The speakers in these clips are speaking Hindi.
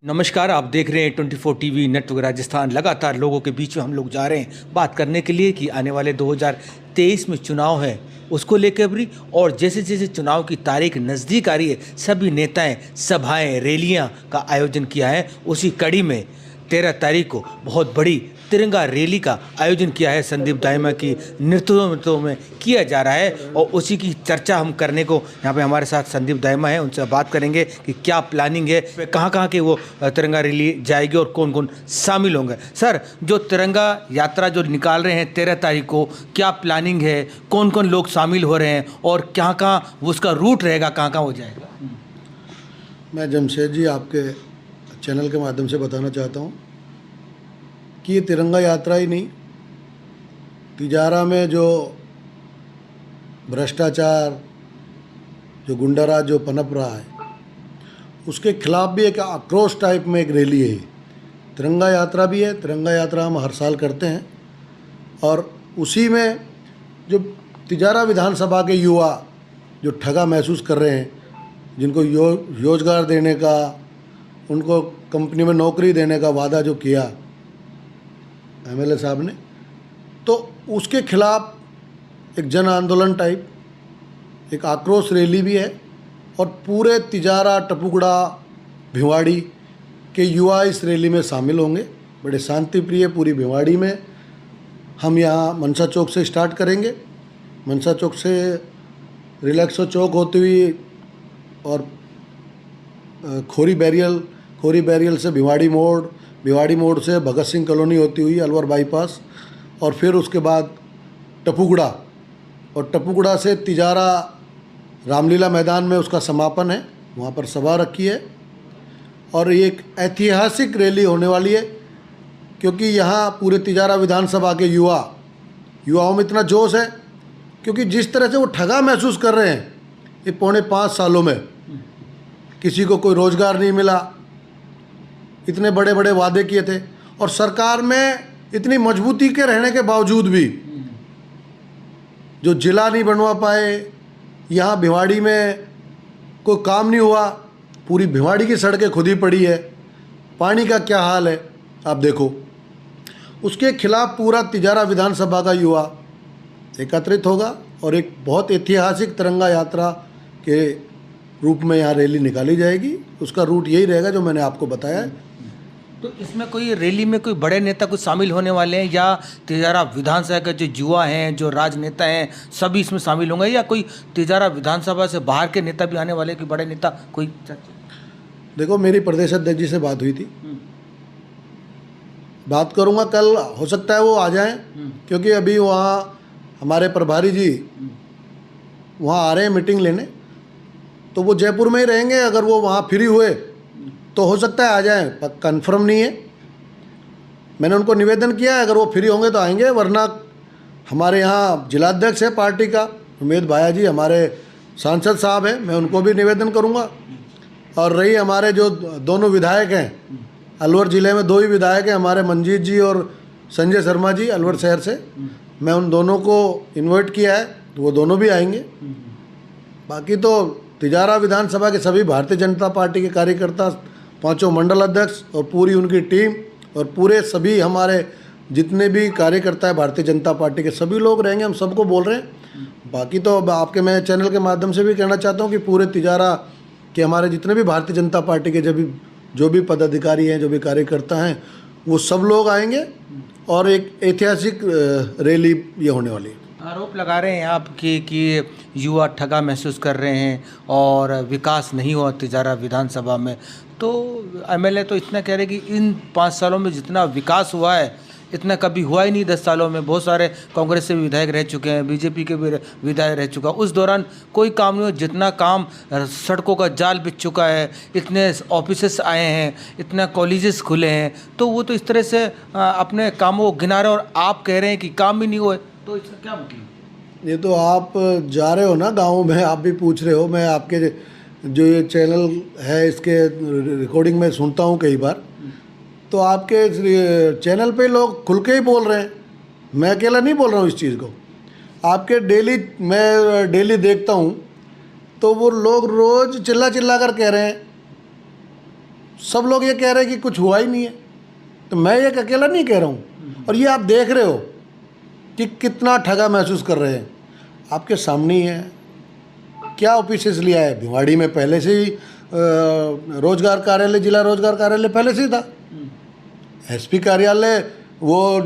नमस्कार, आप देख रहे हैं 24 टीवी नेटवर्क राजस्थान। लगातार लोगों के बीच में हम लोग जा रहे हैं बात करने के लिए कि आने वाले 2023 में चुनाव है, उसको लेकर भी। और जैसे जैसे चुनाव की तारीख नज़दीक आ रही है, सभी नेताएं सभाएं रैलियां का आयोजन किया है। उसी कड़ी में 13 तारीख को बहुत बड़ी तिरंगा रैली का आयोजन किया है, संदीप दाइमा की नेतृत्व में किया जा रहा है। और उसी की चर्चा हम करने को यहाँ पे हमारे साथ संदीप दाइमा है, उनसे बात करेंगे कि क्या प्लानिंग है, कहाँ कहाँ के वो तिरंगा रैली जाएगी और कौन कौन शामिल होंगे। सर, जो तिरंगा यात्रा जो निकाल रहे हैं 13 तारीख को, क्या प्लानिंग है, कौन कौन लोग शामिल हो रहे हैं और कहाँ कहाँ उसका रूट रहेगा, कहाँ कहाँ हो जाएगा? मैं जमशेद जी आपके चैनल के माध्यम से बताना चाहता हूँ कि ये तिरंगा यात्रा ही नहीं, तिजारा में जो भ्रष्टाचार, जो गुंडाराज जो पनप रहा है, उसके खिलाफ भी एक आक्रोश टाइप में एक रैली है। तिरंगा यात्रा भी है। तिरंगा यात्रा हम हर साल करते हैं और उसी में जो तिजारा विधानसभा के युवा जो ठगा महसूस कर रहे हैं, जिनको रोजगार देने का, उनको कंपनी में नौकरी देने का वादा जो किया एमएलए साहब ने, तो उसके खिलाफ एक जन आंदोलन टाइप एक आक्रोश रैली भी है। और पूरे तिजारा, टपुगड़ा, भिवाड़ी के युवा इस रैली में शामिल होंगे। बड़े शांति प्रिय पूरी भिवाड़ी में हम यहाँ मनसा चौक से स्टार्ट करेंगे। मनसा चौक से रिलैक्सो चौक होती हुई और खोरी बैरियल से भिवाड़ी मोड़ से भगत सिंह कॉलोनी होती हुई अलवर बाईपास, और फिर उसके बाद टपुगड़ा, और टपुगड़ा से तिजारा रामलीला मैदान में उसका समापन है। वहाँ पर सभा रखी है और ये एक ऐतिहासिक रैली होने वाली है, क्योंकि यहाँ पूरे तिजारा विधानसभा के युवाओं में इतना जोश है, क्योंकि जिस तरह से वो ठगा महसूस कर रहे हैं, ये 4.5 सालों में किसी को कोई रोज़गार नहीं मिला, इतने बड़े बड़े वादे किए थे, और सरकार में इतनी मजबूती के रहने के बावजूद भी जो जिला नहीं बनवा पाए, यहाँ भिवाड़ी में कोई काम नहीं हुआ। पूरी भिवाड़ी की सड़कें खुद ही पड़ी है, पानी का क्या हाल है आप देखो। उसके खिलाफ पूरा तिजारा विधानसभा का युवा एकत्रित होगा और एक बहुत ऐतिहासिक तिरंगा यात्रा के रूप में यहाँ रैली निकाली जाएगी। उसका रूट यही रहेगा जो मैंने आपको बताया है। तो इसमें कोई रैली में कोई बड़े नेता कुछ शामिल होने वाले हैं, या तिजारा विधानसभा के जो युवा हैं, जो राजनेता हैं, सभी इसमें शामिल होंगे, या कोई तिजारा विधानसभा से बाहर के नेता भी आने वाले, कोई बड़े नेता कोई? देखो, मेरी प्रदेश अध्यक्ष जी से बात हुई थी, बात करूँगा कल, हो सकता है वो आ जाएं, क्योंकि अभी वहाँ हमारे प्रभारी जी वहाँ आ रहे हैं मीटिंग लेने, तो वो जयपुर में ही रहेंगे। अगर वो वहाँ फ्री हुए तो हो सकता है आ जाएं, पर कन्फर्म नहीं है। मैंने उनको निवेदन किया है, अगर वो फ्री होंगे तो आएंगे, वरना हमारे यहाँ जिलाध्यक्ष है पार्टी का उमेद भाया जी, हमारे सांसद साहब हैं, मैं उनको भी निवेदन करूँगा। और रही हमारे जो दोनों विधायक हैं, अलवर ज़िले में 2 ही विधायक हैं, हमारे मंजीत जी और संजय शर्मा जी अलवर शहर से, मैं उन दोनों को इन्वाइट किया है, तो वो दोनों भी आएंगे। बाकी तो तिजारा विधानसभा के सभी भारतीय जनता पार्टी के कार्यकर्ता, 5 मंडल अध्यक्ष और पूरी उनकी टीम, और पूरे सभी हमारे जितने भी कार्यकर्ता है भारतीय जनता पार्टी के, सभी लोग रहेंगे। हम सबको बोल रहे हैं। बाकी तो आपके मैं चैनल के माध्यम से भी कहना चाहता हूँ कि पूरे तिजारा के हमारे जितने भी भारतीय जनता पार्टी के जो भी पदाधिकारी हैं, जो भी कार्यकर्ता हैं, वो सब लोग आएंगे और एक ऐतिहासिक रैली ये होने वाली है। आरोप लगा रहे हैं आप कि युवा ठगा महसूस कर रहे हैं और विकास नहीं हुआ तिजारा विधानसभा में। तो एमएलए तो इतना कह रहे हैं कि इन 5 सालों में जितना विकास हुआ है, इतना कभी हुआ ही नहीं 10 सालों में। बहुत सारे कांग्रेस से भी विधायक रह चुके हैं, बीजेपी के भी विधायक रह चुका, उस दौरान कोई काम नहीं हुआ। जितना काम, सड़कों का जाल बिछ चुका है, इतने ऑफिसेस आए हैं, इतना कॉलेजेस खुले हैं, तो वो तो इस तरह से अपने कामों को गिना रहे हैं, और आप कह रहे हैं कि काम भी नहीं हुए, तो इसका क्या मतलब? ये तो आप जा रहे हो ना गाँव में, आप भी पूछ रहे हो। मैं आपके जो ये चैनल है इसके रिकॉर्डिंग में सुनता हूँ कई बार, तो आपके चैनल पे लोग खुल के ही बोल रहे हैं, मैं अकेला नहीं बोल रहा हूँ इस चीज़ को। आपके मैं डेली देखता हूँ, तो वो लोग रोज़ चिल्ला कर कह रहे हैं सब लोग ये कह रहे हैं कि कुछ हुआ ही नहीं है, तो मैं एक अकेला नहीं कह रहा हूँ। और ये आप देख रहे हो कि कितना ठगा महसूस कर रहे हैं, आपके सामने ही है। क्या ऑफिसेस लिया है? भिवाड़ी में पहले से ही रोजगार कार्यालय, जिला रोजगार कार्यालय पहले से ही था। एसपी कार्यालय, वो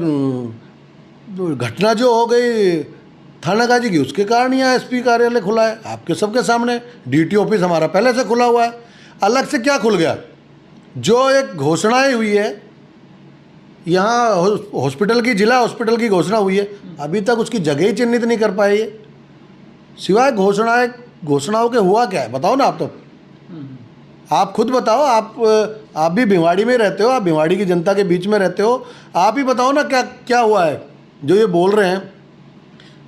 घटना जो हो गई थानागाजी की, उसके कारण यहाँ एसपी कार्यालय खुला है आपके सबके सामने। डीटी ऑफिस हमारा पहले से खुला हुआ है। अलग से क्या खुल गया? जो एक घोषणाएं हुई है यहाँ हॉस्पिटल की, जिला हॉस्पिटल की घोषणा हुई है, अभी तक उसकी जगह ही चिन्हित नहीं कर पाई है। सिवाय घोषणाओं के हुआ क्या है? बताओ ना आप। तो आप खुद बताओ। आप भी भिवाड़ी में रहते हो, आप भिवाड़ी की जनता के बीच में रहते हो, आप ही बताओ ना क्या क्या हुआ है। जो ये बोल रहे हैं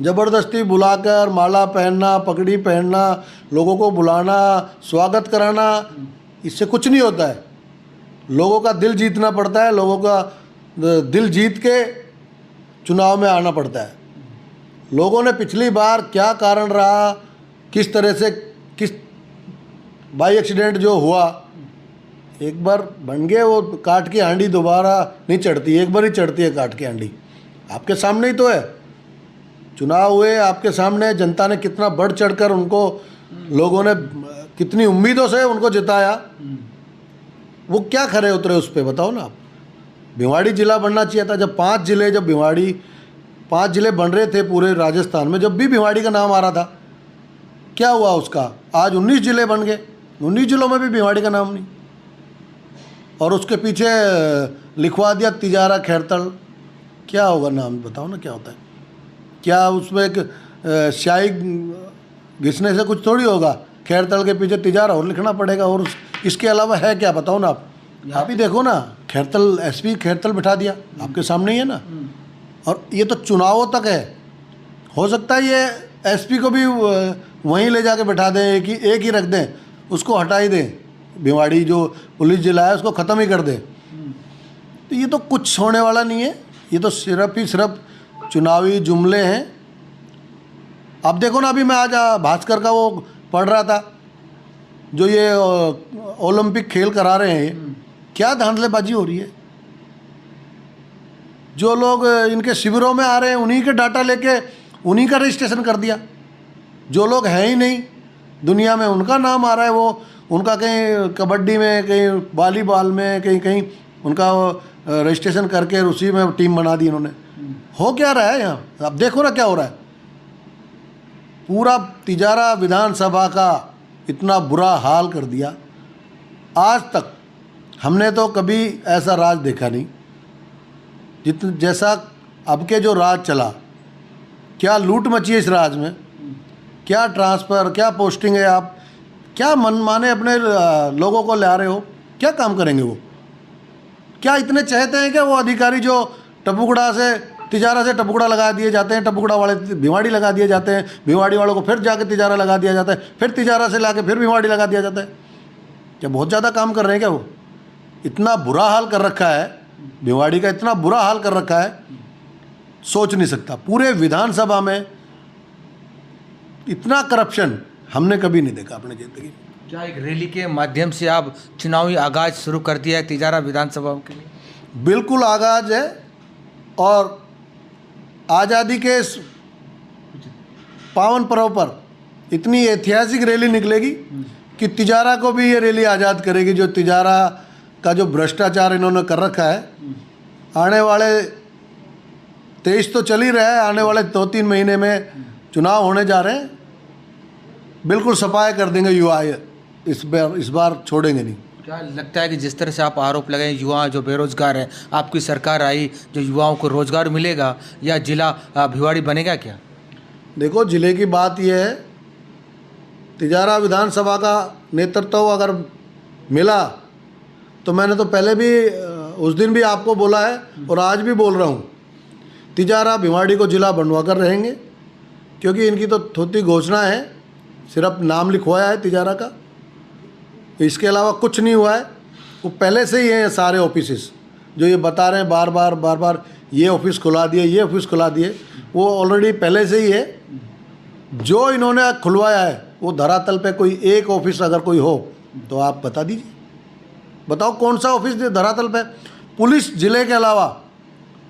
ज़बरदस्ती बुलाकर माला पहनना, पगड़ी पहनना, लोगों को बुलाना, स्वागत कराना, इससे कुछ नहीं होता है। लोगों का दिल जीतना पड़ता है, लोगों का दिल जीत के चुनाव में आना पड़ता है। लोगों ने पिछली बार क्या कारण रहा, किस तरह से, किस बाई एक्सीडेंट जो हुआ, एक बार बन गए वो काट की हांडी दोबारा नहीं चढ़ती, एक बार ही चढ़ती है काट की हांडी। आपके सामने ही तो है। चुनाव हुए आपके सामने, जनता ने कितना बढ़ चढ़कर उनको, लोगों ने कितनी उम्मीदों से उनको जिताया, वो क्या खरे उतरे उस पर? बताओ ना आप। भिवाड़ी जिला बनना चाहिए था। जब 5 जिले, जब भिवाड़ी 5 जिले बन रहे थे पूरे राजस्थान में, जब भी भिवाड़ी का नाम आ रहा था, क्या हुआ उसका? आज 19 जिले बन गए, 19 जिलों में भी भिवाड़ी का नाम नहीं। और उसके पीछे लिखवा दिया तिजारा खैरतल। क्या होगा नाम? बताओ ना क्या होता है? क्या उसमें एक स्याही घिसने से कुछ थोड़ी होगा। खैरतल के पीछे तिजारा और लिखना पड़ेगा, और इसके अलावा है क्या? बताओ ना आप ही देखो ना। खैरतल, एसपी खैरतल बिठा दिया, आपके सामने ही है ना। और ये तो चुनावों तक है। हो सकता है ये एसपी को भी वहीं ले जाके बैठा दें, एक ही रख दें, उसको हटा ही दें। भिवाड़ी जो पुलिस जिला है उसको ख़त्म ही कर दें। तो ये तो कुछ होने वाला नहीं है। ये तो सिर्फ चुनावी जुमले हैं। अब देखो ना, अभी मैं आज भास्कर का वो पढ़ रहा था, जो ये ओलंपिक खेल करा रहे हैं, क्या धांधलेबाजी हो रही है। जो लोग इनके शिविरों में आ रहे हैं उन्हीं के डाटा लेके उन्हीं का रजिस्ट्रेशन कर दिया। जो लोग हैं ही नहीं दुनिया में, उनका नाम आ रहा है। वो उनका कहीं कबड्डी में, कहीं वॉलीबॉल में, कहीं उनका रजिस्ट्रेशन करके उसी में टीम बना दी इन्होंने। हो क्या रहा है यहाँ? अब देखो ना क्या हो रहा है। पूरा तिजारा विधानसभा का इतना बुरा हाल कर दिया। आज तक हमने तो कभी ऐसा राज देखा नहीं जैसा अब के जो राज चला। क्या लूट मची है इस राज में, क्या ट्रांसफ़र, क्या पोस्टिंग है। आप क्या मनमाने अपने लोगों को ला रहे हो? क्या काम करेंगे वो? क्या इतने चाहते हैं कि वो अधिकारी जो टपुकड़ा से, तिजारा से टपुकड़ा लगा दिए जाते हैं, टपुकड़ा वाले भिवाड़ी लगा दिए जाते हैं, भिवाड़ी वालों को फिर जाके तिजारा लगा दिया जाता है, फिर तिजारा से लाके फिर भिवाड़ी लगा दिया जाता है? क्या बहुत ज़्यादा काम कर रहे हैं क्या वो? इतना बुरा हाल कर रखा है भिवाड़ी का, इतना बुरा हाल कर रखा है, सोच नहीं सकता। पूरे विधानसभा में इतना करप्शन हमने कभी नहीं देखा अपनी ज़िंदगी में। क्या एक रैली के माध्यम से आप चुनावी आगाज शुरू कर दिया है तिजारा विधानसभा के लिए? बिल्कुल आगाज है। और आज़ादी के इस पावन पर्व पर इतनी ऐतिहासिक रैली निकलेगी कि तिजारा को भी ये रैली आज़ाद करेगी। जो तिजारा का जो भ्रष्टाचार इन्होंने कर रखा है, आने वाले 23 तो चल ही रहा है, आने वाले 2-3 महीने में चुनाव होने जा रहे हैं। बिल्कुल सफाई कर देंगे युवा, इस बार छोड़ेंगे नहीं। क्या लगता है कि जिस तरह से आप आरोप लगाए, युवा जो बेरोजगार है, आपकी सरकार आई, जो युवाओं को रोजगार मिलेगा या जिला भिवाड़ी बनेगा क्या? देखो, जिले की बात यह है, तिजारा विधानसभा का नेतृत्व अगर मिला तो मैंने तो पहले भी उस दिन भी आपको बोला है और आज भी बोल रहा हूँ, तिजारा भिवाड़ी को जिला बनवा कर रहेंगे। क्योंकि इनकी तो थोड़ी घोषणा है, सिर्फ नाम लिखवाया है तिजारा का, इसके अलावा कुछ नहीं हुआ है। वो पहले से ही हैं सारे ऑफिसेस जो ये बता रहे हैं बार बार ये ऑफिस खुला दिए, ये ऑफिस खुला दिए, वो ऑलरेडी पहले से ही है। जो इन्होंने खुलवाया है वो धरातल पे कोई एक ऑफिस अगर कोई हो तो आप बता दीजिए। बताओ कौन सा ऑफिस धरातल पे? पुलिस जिले के अलावा,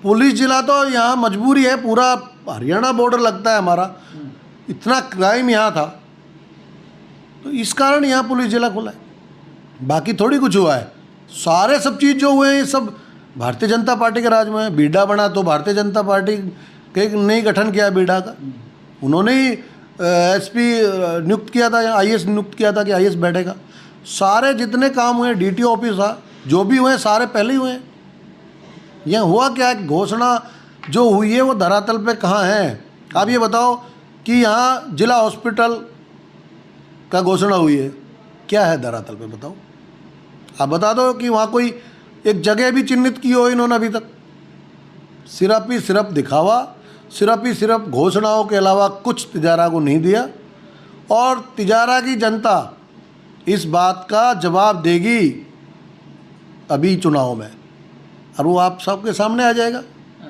पुलिस जिला तो यहाँ मजबूरी है, पूरा हरियाणा बॉर्डर लगता है हमारा, इतना क्राइम यहाँ था, तो इस कारण यहाँ पुलिस जिला खुला है। बाकी थोड़ी कुछ हुआ है, सारे सब चीज़ जो हुए हैं ये सब भारतीय जनता पार्टी के राज में है। बीडा बना तो भारतीय जनता पार्टी के ने ही गठन किया बीडा का, उन्होंने ही एसपी नियुक्त किया था, आईएएस नियुक्त किया था कि आईएएस बैठेगा। सारे जितने काम हुए, डीटीओ ऑफिस था, जो भी हुए सारे पहले ही हुए हैं। यह हुआ क्या है, घोषणा जो हुई है वो धरातल पे कहाँ है? आप ये बताओ कि यहाँ जिला हॉस्पिटल का घोषणा हुई है, क्या है धरातल पे बताओ? आप बता दो कि वहाँ कोई एक जगह भी चिन्हित की हो इन्होंने अभी तक? सिर्फ ही सिर्फ दिखावा, सिर्फ ही सिर्फ घोषणाओं के अलावा कुछ तिजारा को नहीं दिया। और तिजारा की जनता इस बात का जवाब देगी अभी चुनाव में, और वो आप सबके सामने आ जाएगा।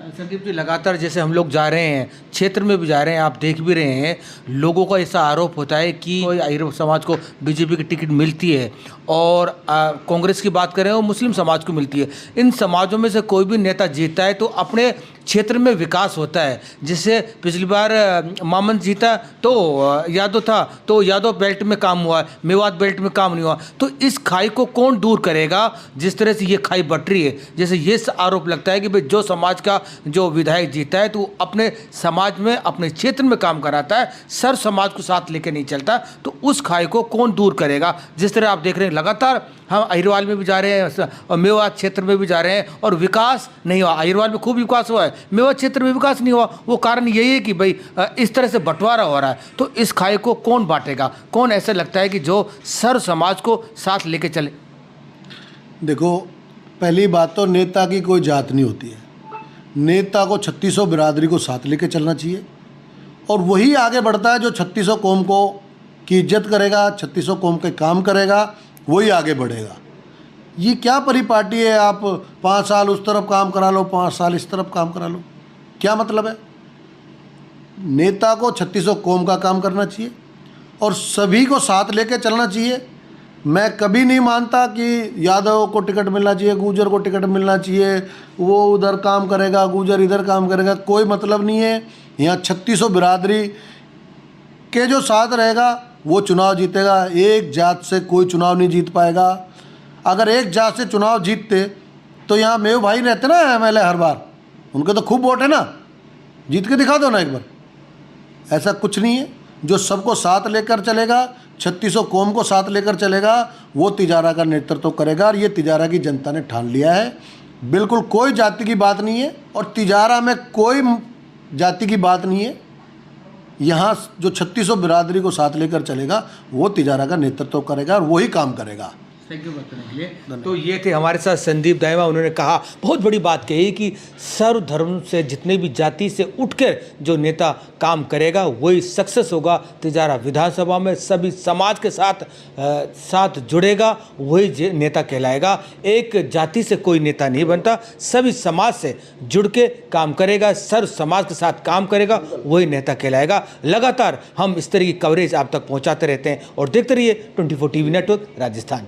संदीप जी, लगातार जैसे हम लोग जा रहे हैं, क्षेत्र में भी जा रहे हैं, आप देख भी रहे हैं, लोगों का ऐसा आरोप होता है कि आर्य समाज को बीजेपी की टिकट मिलती है और कांग्रेस की बात करें और मुस्लिम समाज को मिलती है। इन समाजों में से कोई भी नेता जीतता है तो अपने क्षेत्र में विकास होता है। जैसे पिछली बार मामन जीता तो यादव था, तो यादव बेल्ट में काम हुआ, मेवात बेल्ट में काम नहीं हुआ। तो इस खाई को कौन दूर करेगा? जिस तरह से ये खाई बट रही है, जैसे ये आरोप लगता है कि भाई जो समाज का जो विधायक जीता है तो वो अपने समाज में, अपने क्षेत्र में काम कराता है, सर समाज को साथ लेके नहीं चलता, तो उस खाई को कौन दूर करेगा? जिस तरह आप देख रहे हैं लगातार हम अहिरवाल में भी जा रहे हैं और मेवात क्षेत्र में भी जा रहे हैं और विकास नहीं हुआ। अहिरवाल में खूब विकास हुआ है, मेवात क्षेत्र में विकास नहीं हुआ। वो कारण यही है कि भाई इस तरह से बंटवारा हो रहा है। तो इस खाई को कौन बांटेगा? कौन ऐसा लगता है कि जो सर समाज को साथ लेके चले? देखो, पहली बात तो नेता की कोई जात नहीं होती है। नेता को 3600 बिरादरी को साथ लेके चलना चाहिए और वही आगे बढ़ता है जो 3600 कौम को की इज्जत करेगा, 3600 कौम के काम करेगा, वही आगे बढ़ेगा। ये क्या परिपाटी है? आप 5 साल उस तरफ काम करा लो, 5 साल इस तरफ काम करा लो, क्या मतलब है? नेता को 3600 कौम का काम करना चाहिए और सभी को साथ लेके चलना चाहिए। मैं कभी नहीं मानता कि यादव को टिकट मिलना चाहिए, गुर्जर को टिकट मिलना चाहिए, वो उधर काम करेगा, गुर्जर इधर काम करेगा, कोई मतलब नहीं है। यहाँ 3600 बिरादरी के जो साथ रहेगा वो चुनाव जीतेगा। एक जात से कोई चुनाव नहीं जीत पाएगा। अगर एक जात से चुनाव जीतते तो यहाँ मेव भाई रहते ना एमएलए हर बार, उनके तो खूब वोट है ना, जीत के दिखा दो ना एक बार। ऐसा कुछ नहीं है। जो सबको साथ लेकर चलेगा, 3600 कौम को साथ लेकर चलेगा, वो तिजारा का नेतृत्व करेगा। और ये तिजारा की जनता ने ठान लिया है। बिल्कुल कोई जाति की बात नहीं है और तिजारा में कोई जाति की बात नहीं है। यहाँ जो 3600 बिरादरी को साथ लेकर चलेगा वो तिजारा का नेतृत्व करेगा और वही काम करेगा। थैंक यू बताने के लिए। तो ये थे हमारे साथ संदीप दाइमा। उन्होंने कहा, बहुत बड़ी बात कही कि सर्व धर्म से, जितने भी जाति से उठकर जो नेता काम करेगा वही सक्सेस होगा। तिजारा विधानसभा में सभी समाज के साथ जुड़ेगा, वही नेता कहलाएगा। एक जाति से कोई नेता नहीं बनता, सभी समाज से जुड़ के काम करेगा, सर्व समाज के साथ काम करेगा, वही नेता कहलाएगा। लगातार हम इस तरह की कवरेज आप तक पहुँचाते रहते हैं और देखते रहिए 24 टीवी नेटवर्क राजस्थान।